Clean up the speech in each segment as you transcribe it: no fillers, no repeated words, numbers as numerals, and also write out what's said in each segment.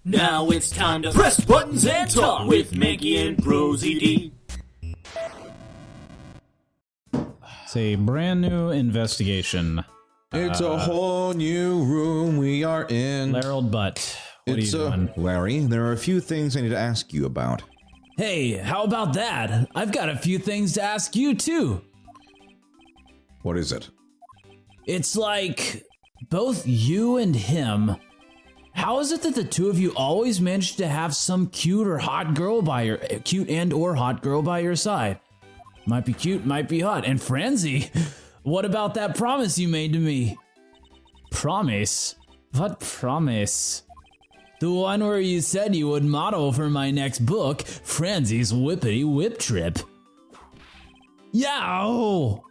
Now it's time to press buttons and talk with Manky and ProZD. It's a brand new investigation. It's a whole new room we are in. Larold Butt, what are you doing? Larry, there are a few things I need to ask you about. Hey, how about that? I've got a few things to ask you too. What is it? It's like, both you and him, how is it that the two of you always manage to have some cute and or hot girl by your side? Might be cute, might be hot. And Franzi, what about that promise you made to me? Promise? What promise? The one where you said you would model for my next book, Franzi's Whippity Whip Trip. Yow!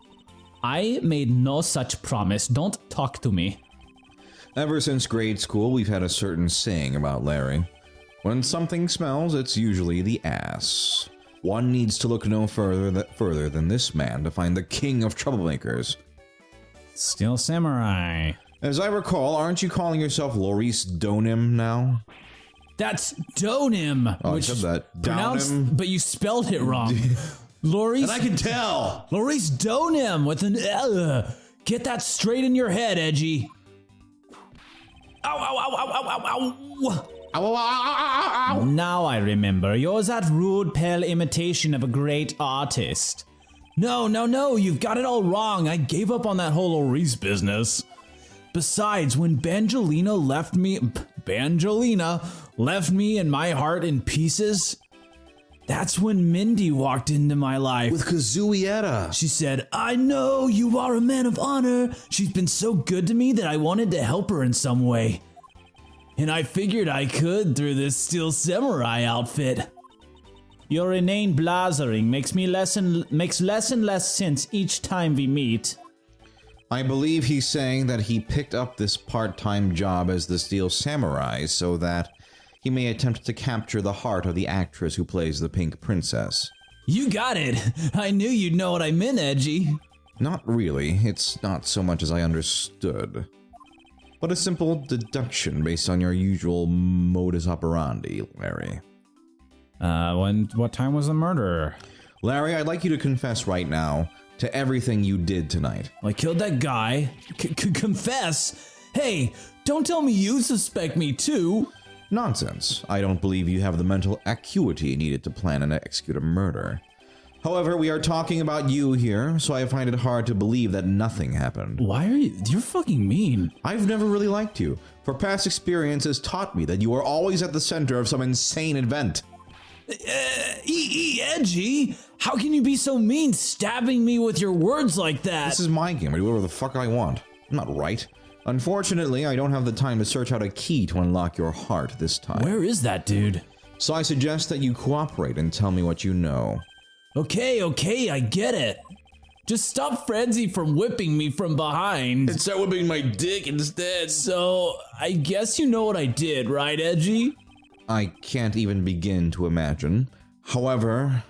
I made no such promise. Don't talk to me. Ever since grade school, we've had a certain saying about Larry. When something smells, it's usually the ass. One needs to look no further than this man to find the king of troublemakers. Steel Samurai. As I recall, aren't you calling yourself Loris Donim now? That's Donim, Oh, which I said that. pronounced, Downim. but you spelled it wrong. Loris. And I can tell. Loris Donim with an L. Get that straight in your head, Edgy. Ow, ow, ow, ow, ow, ow, ow. Ow, ow, ow, ow, ow. Now I remember. You're that rude, pale imitation of a great artist. No, you've got it all wrong. I gave up on that whole Loris business. Besides, when Bangelina left me and my heart in pieces, that's when Mindy walked into my life. With Kazuieta. She said, I know you are a man of honor. She's been so good to me that I wanted to help her in some way. And I figured I could through this Steel Samurai outfit. Your inane blazering makes less and less sense each time we meet. I believe he's saying that he picked up this part-time job as the Steel Samurai so that he may attempt to capture the heart of the actress who plays the Pink Princess. You got it. I knew you'd know what I meant, Edgy. Not really. It's not so much as I understood. But a simple deduction based on your usual modus operandi, Larry. What time was the murder? Larry, I'd like you to confess right now to everything you did tonight. I killed that guy. Confess? Hey, don't tell me you suspect me too. Nonsense. I don't believe you have the mental acuity needed to plan and execute a murder. However, we are talking about you here, so I find it hard to believe that nothing happened. Why are you? You're fucking mean. I've never really liked you, for past experience has taught me that you are always at the center of some insane event. Edgy? How can you be so mean, stabbing me with your words like that? This is my game. I do whatever the fuck I want. I'm not right. Unfortunately, I don't have the time to search out a key to unlock your heart this time. Where is that dude? So I suggest that you cooperate and tell me what you know. Okay, I get it. Just stop Franzi from whipping me from behind. And start whipping my dick instead. So, I guess you know what I did, right, Edgy? I can't even begin to imagine. However,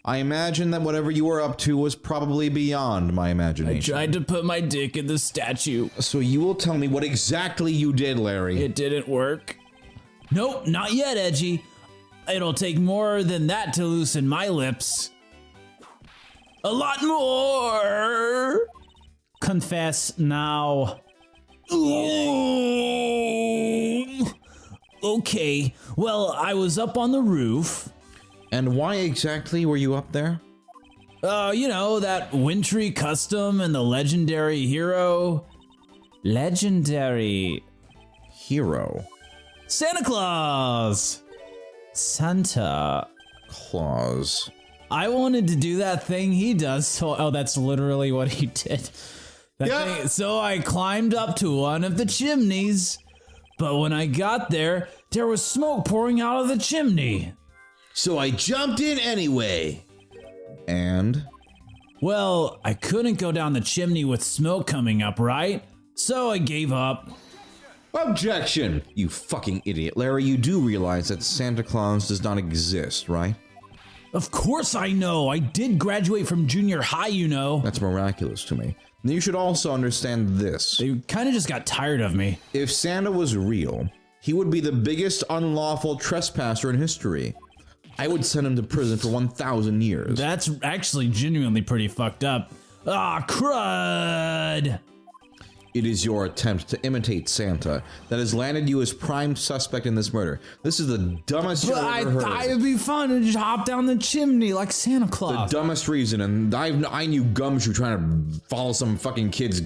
I imagine that whatever you were up to was probably beyond my imagination. I tried to put my dick in the statue. So you will tell me what exactly you did, Larry. It didn't work. Nope, not yet, Edgy. It'll take more than that to loosen my lips. A lot more! Confess now. Ooh. Okay, well, I was up on the roof. And why exactly were you up there? You know, that wintry custom and the legendary hero. Legendary. Hero. Santa Claus! Santa Claus. I wanted to do that thing he does, so that's literally what he did. So I climbed up to one of the chimneys, but when I got there was smoke pouring out of the chimney. So I jumped in anyway. And? Well, I couldn't go down the chimney with smoke coming up, right? So I gave up. Objection! You fucking idiot. Larry, you do realize that Santa Claus does not exist, right? Of course I know. I did graduate from junior high, you know. That's miraculous to me. You should also understand this. They kind of just got tired of me. If Santa was real, He would be the biggest unlawful trespasser in history. I would send him to prison for 1,000 years. That's actually genuinely pretty fucked up. Ah, crud! It is your attempt to imitate Santa that has landed you as prime suspect in this murder. This is the dumbest shit I've ever heard. I thought it'd be fun to just hop down the chimney like Santa Claus. The dumbest reason, and I knew Gumshoe trying to follow some fucking kid's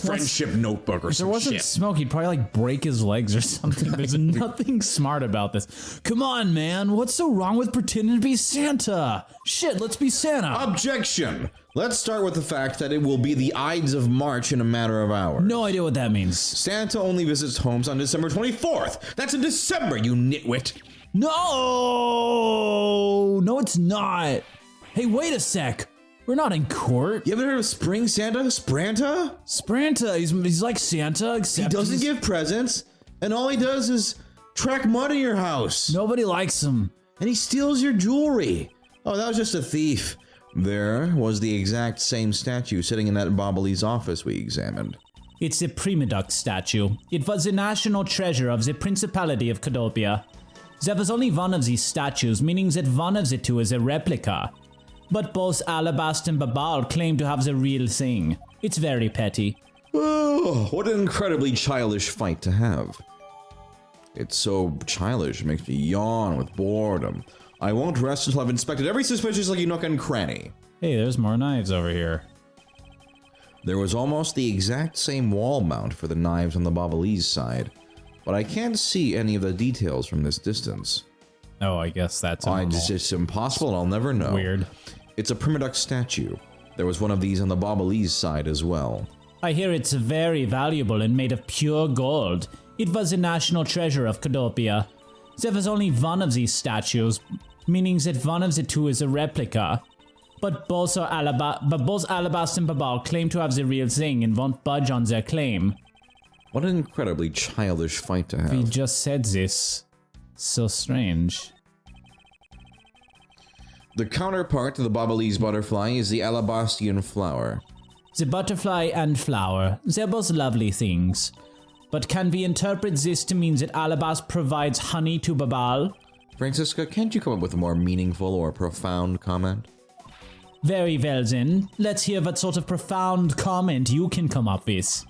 friendship notebook or if some there wasn't shit. smoke, he'd probably like break his legs or something. There's nothing smart about this. Come on, man. What's so wrong with pretending to be Santa? Shit, let's be Santa. Objection! Let's start with the fact that it will be the Ides of March in a matter of hours. No idea what that means. Santa only visits homes on December 24th. That's in December, you nitwit. No, it's not. Hey, wait a sec. We're not in court. You ever heard of Spring Santa? Spranta? Spranta, he's like Santa, except He doesn't give presents, and all he does is track mud in your house. Nobody likes him. And he steals your jewelry. Oh, that was just a thief. There was the exact same statue sitting in that Bobbly's office we examined. It's a Primaduck statue. It was the national treasure of the Principality of Cadopia. There was only one of these statues, meaning that one of the two is a replica. But both Alabast and Babal claim to have the real thing. It's very petty. Oh, what an incredibly childish fight to have. It's so childish, it makes me yawn with boredom. I won't rest until I've inspected every suspicious lucky nook and cranny. Hey, there's more knives over here. There was almost the exact same wall mount for the knives on the Bobbly's side, but I can't see any of the details from this distance. Oh, I guess that's it's impossible and I'll never know. Weird. It's a Primaduck statue. There was one of these on the Bobbly's side as well. I hear it's very valuable and made of pure gold. It was a national treasure of Cadopia. There was only one of these statues, meaning that one of the two is a replica. But both Alabast and Babal claim to have the real thing and won't budge on their claim. What an incredibly childish fight to have. We just said this. So strange. The counterpart to the Bobbly's butterfly is the Alabastian flower. The butterfly and flower, they're both lovely things. But can we interpret this to mean that Alabast provides honey to Babal? Francisca, can't you come up with a more meaningful or profound comment? Very well then, let's hear what sort of profound comment you can come up with.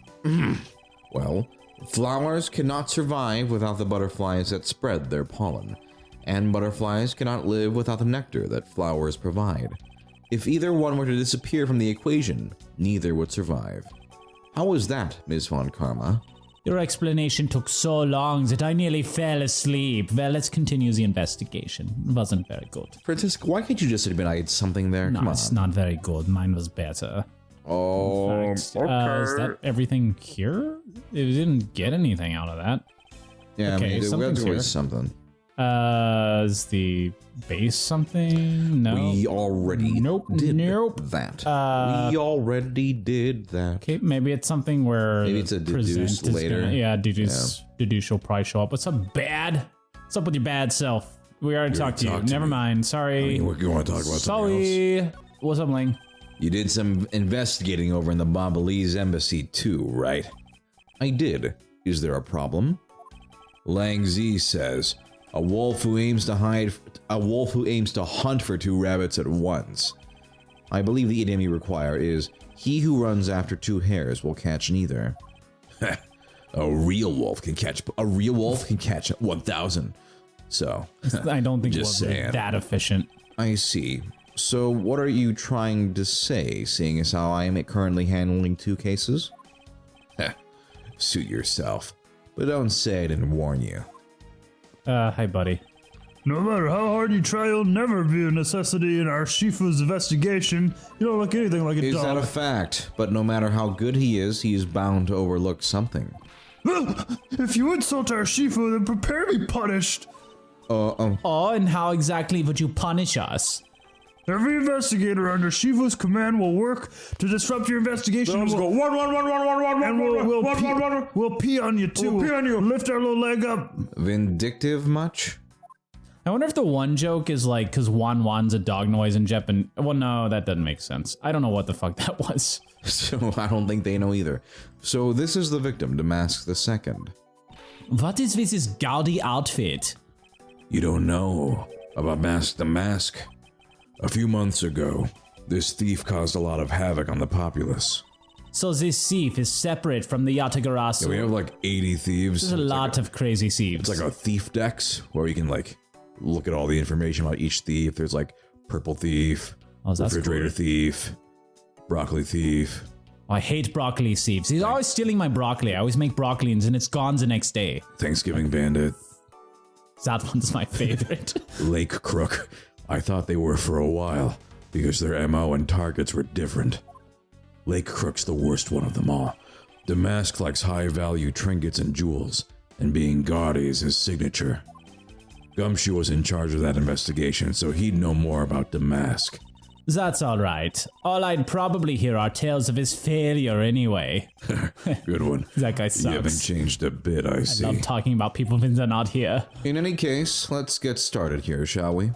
Well, flowers cannot survive without the butterflies that spread their pollen, and butterflies cannot live without the nectar that flowers provide. If either one were to disappear from the equation, neither would survive. How was that, Ms. Von Karma? Your explanation took so long that I nearly fell asleep. Well, let's continue the investigation. It wasn't very good. Francisca, why can't you just admit I had something there? No, Come on. it's not very good. Mine was better. Oh, okay. Is that everything here? It didn't get anything out of that. Yeah, Okay, I mean, something's there was here. something. Is the base something? No. We already did that. We already did that. Okay, maybe it's something where Maybe it's a deduce present is later. Deduce will probably show up. What's up, bad? What's up with your bad self? We already talked to you. Never mind. Sorry. You want to talk about something else? Sorry. What's up, Ling? You did some investigating over in the Bobbly's embassy too, right? I did. Is there a problem? Lang Zi says, a wolf who aims to hunt for two rabbits at once. I believe the idiom you require is, he who runs after two hares will catch neither. A real wolf can catch 1,000. So, I don't think Just we're saying. that efficient. I see. So what are you trying to say, seeing as how I am currently handling two cases? Suit yourself. But don't say I didn't warn you. Hi, buddy. No matter how hard you try, you'll never be a necessity in our Shifu's investigation. You don't look anything like a Is dog. that a fact? But no matter how good he is bound to overlook something. If you insult our Shifu, then prepare to be punished. Oh, and how exactly would you punish us? Every investigator under Shifu's command will work to disrupt your investigation. Let's go. We'll pee on you too. We'll pee on you. Lift our little leg up. Vindictive much? I wonder if the one joke is like, because Wan's a dog noise in Japan. Well, no, that doesn't make sense. I don't know what the fuck that was. So I don't think they know either. So this is the victim, Damask the Second. What is with this gaudy outfit? You don't know about Mask the Mask? A few months ago, this thief caused a lot of havoc on the populace. So this thief is separate from the Yatagarasu. Yeah, we have like 80 thieves. There's a lot of crazy thieves. It's like a thief dex where you can like look at all the information about each thief. There's like purple thief, refrigerator thief, broccoli thief. I hate broccoli thieves. He's always stealing my broccoli. I always make broccoli and it's gone the next day. Thanksgiving bandit. That one's my favorite. Lake crook. I thought they were for a while because their MO and targets were different. Lake crook's the worst one of them all. Damask likes high-value trinkets and jewels, and being gaudy is his signature. Gumshoe was in charge of that investigation, so he'd know more about Damask. That's alright. All I'd probably hear are tales of his failure anyway. Good one. That guy sucks. You haven't changed a bit, I see. I love talking about people when they're not here. In any case, let's get started here, shall we?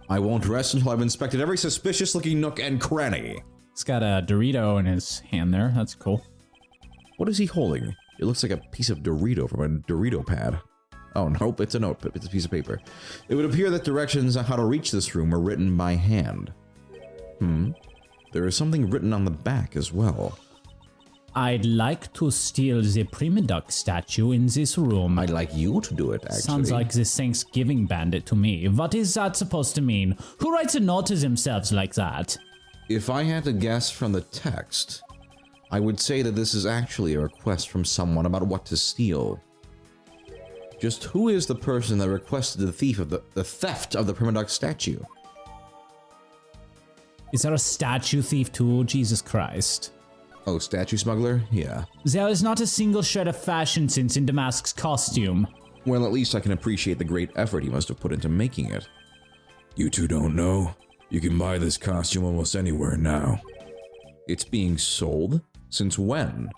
I won't rest until I've inspected every suspicious-looking nook and cranny. He's got a Dorito in his hand there. That's cool. What is he holding? It looks like a piece of Dorito from a Dorito pad. Oh, nope, it's a notebook. It's a piece of paper. It would appear that directions on how to reach this room are written by hand. There is something written on the back as well. I'd like to steal the Prima Duck statue in this room. I'd like you to do it, actually. Sounds like the Thanksgiving bandit to me. What is that supposed to mean? Who writes a note to themselves like that? If I had to guess from the text, I would say that this is actually a request from someone about what to steal. Just who is the person that requested the theft of the Prima Duck statue? Is there a statue thief too? Jesus Christ. Oh, statue smuggler? Yeah. There is not a single shred of fashion sense in Damask's costume. Well, at least I can appreciate the great effort he must have put into making it. You two don't know? You can buy this costume almost anywhere now. It's being sold? Since when?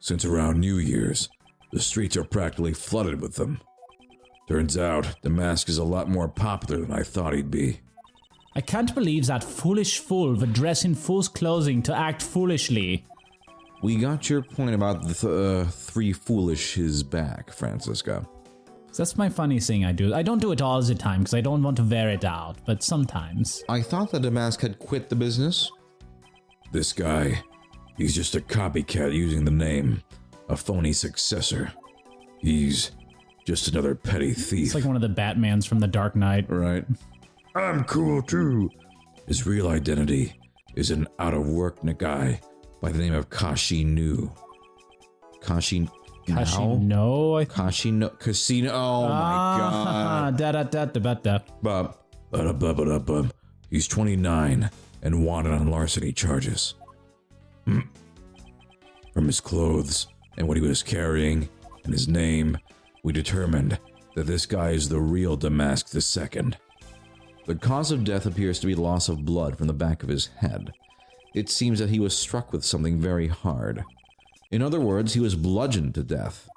Since around New Year's. The streets are practically flooded with them. Turns out, the mask is a lot more popular than I thought he'd be. I can't believe that foolish fool would dress in fool's clothing to act foolishly. We got your point about the three foolish is back, Francisca. That's my funny thing I do. I don't do it all the time because I don't want to wear it out, but sometimes. I thought that Damask had quit the business. This guy, he's just a copycat using the name, a phony successor. He's just another petty thief. It's like one of the Batmans from The Dark Knight. Right. I'm cool too. His real identity is an out-of-work guy by the name of Kashi Nu. Kashi No? Casino. Oh my god. He's 29 and wanted on larceny charges. From his clothes and what he was carrying and his name, we determined that this guy is the real Damask II. The cause of death appears to be loss of blood from the back of his head. It seems that he was struck with something very hard. In other words, he was bludgeoned to death.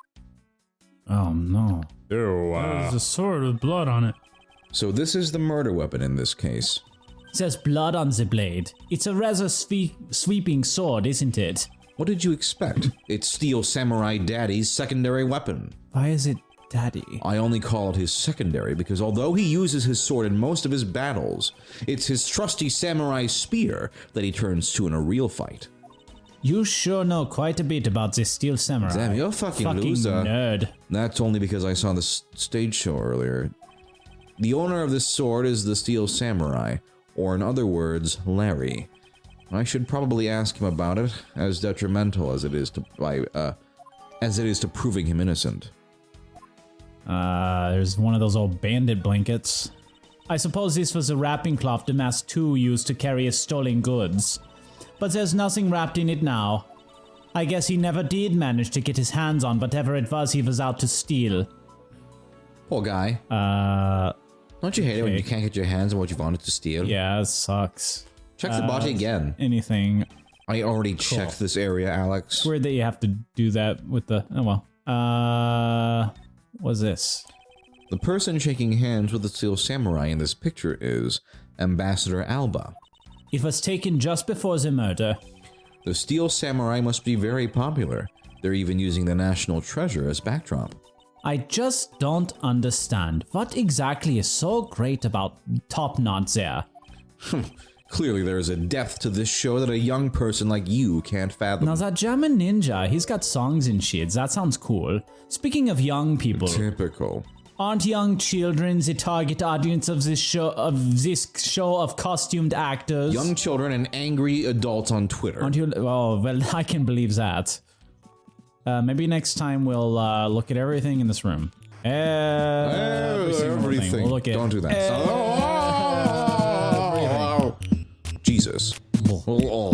Oh no. Ew. There's a sword with blood on it. So this is the murder weapon in this case. There's blood on the blade. It's a rather sweeping sword, isn't it? What did you expect? It's Steel Samurai Daddy's secondary weapon. Why is it Daddy? I only call it his secondary because although he uses his sword in most of his battles, it's his trusty samurai spear that he turns to in a real fight. You sure know quite a bit about this Steel Samurai. Damn, you're a fucking loser. Nerd. That's only because I saw the stage show earlier. The owner of this sword is the Steel Samurai, or in other words, Larry. I should probably ask him about it, as detrimental as it is to proving him innocent. There's one of those old bandit blankets. I suppose this was a wrapping cloth Damask II used to carry his stolen goods. But there's nothing wrapped in it now. I guess he never did manage to get his hands on whatever it was he was out to steal. Poor guy. Don't you hate it when you can't get your hands on what you wanted to steal? Yeah, it sucks. Check the body again. Anything. I already checked this area, Alex. It's weird that you have to do that with the... Oh well. What's this? The person shaking hands with the Steel Samurai in this picture is Ambassador Alba. It was taken just before the murder. The Steel Samurai must be very popular. They're even using the National Treasure as backdrop. I just don't understand. What exactly is so great about Top Knot there? Clearly there is a depth to this show that a young person like you can't fathom. Now that German ninja, he's got songs and shit. That sounds cool. Speaking of young people, Typical. aren't young children the target audience of this show of costumed actors? Young children and angry adults on Twitter. Aren't you? Oh, well, I can believe that. Maybe next time we'll look at everything in this room. Everything. We'll look at Don't do that. Jesus. Oh.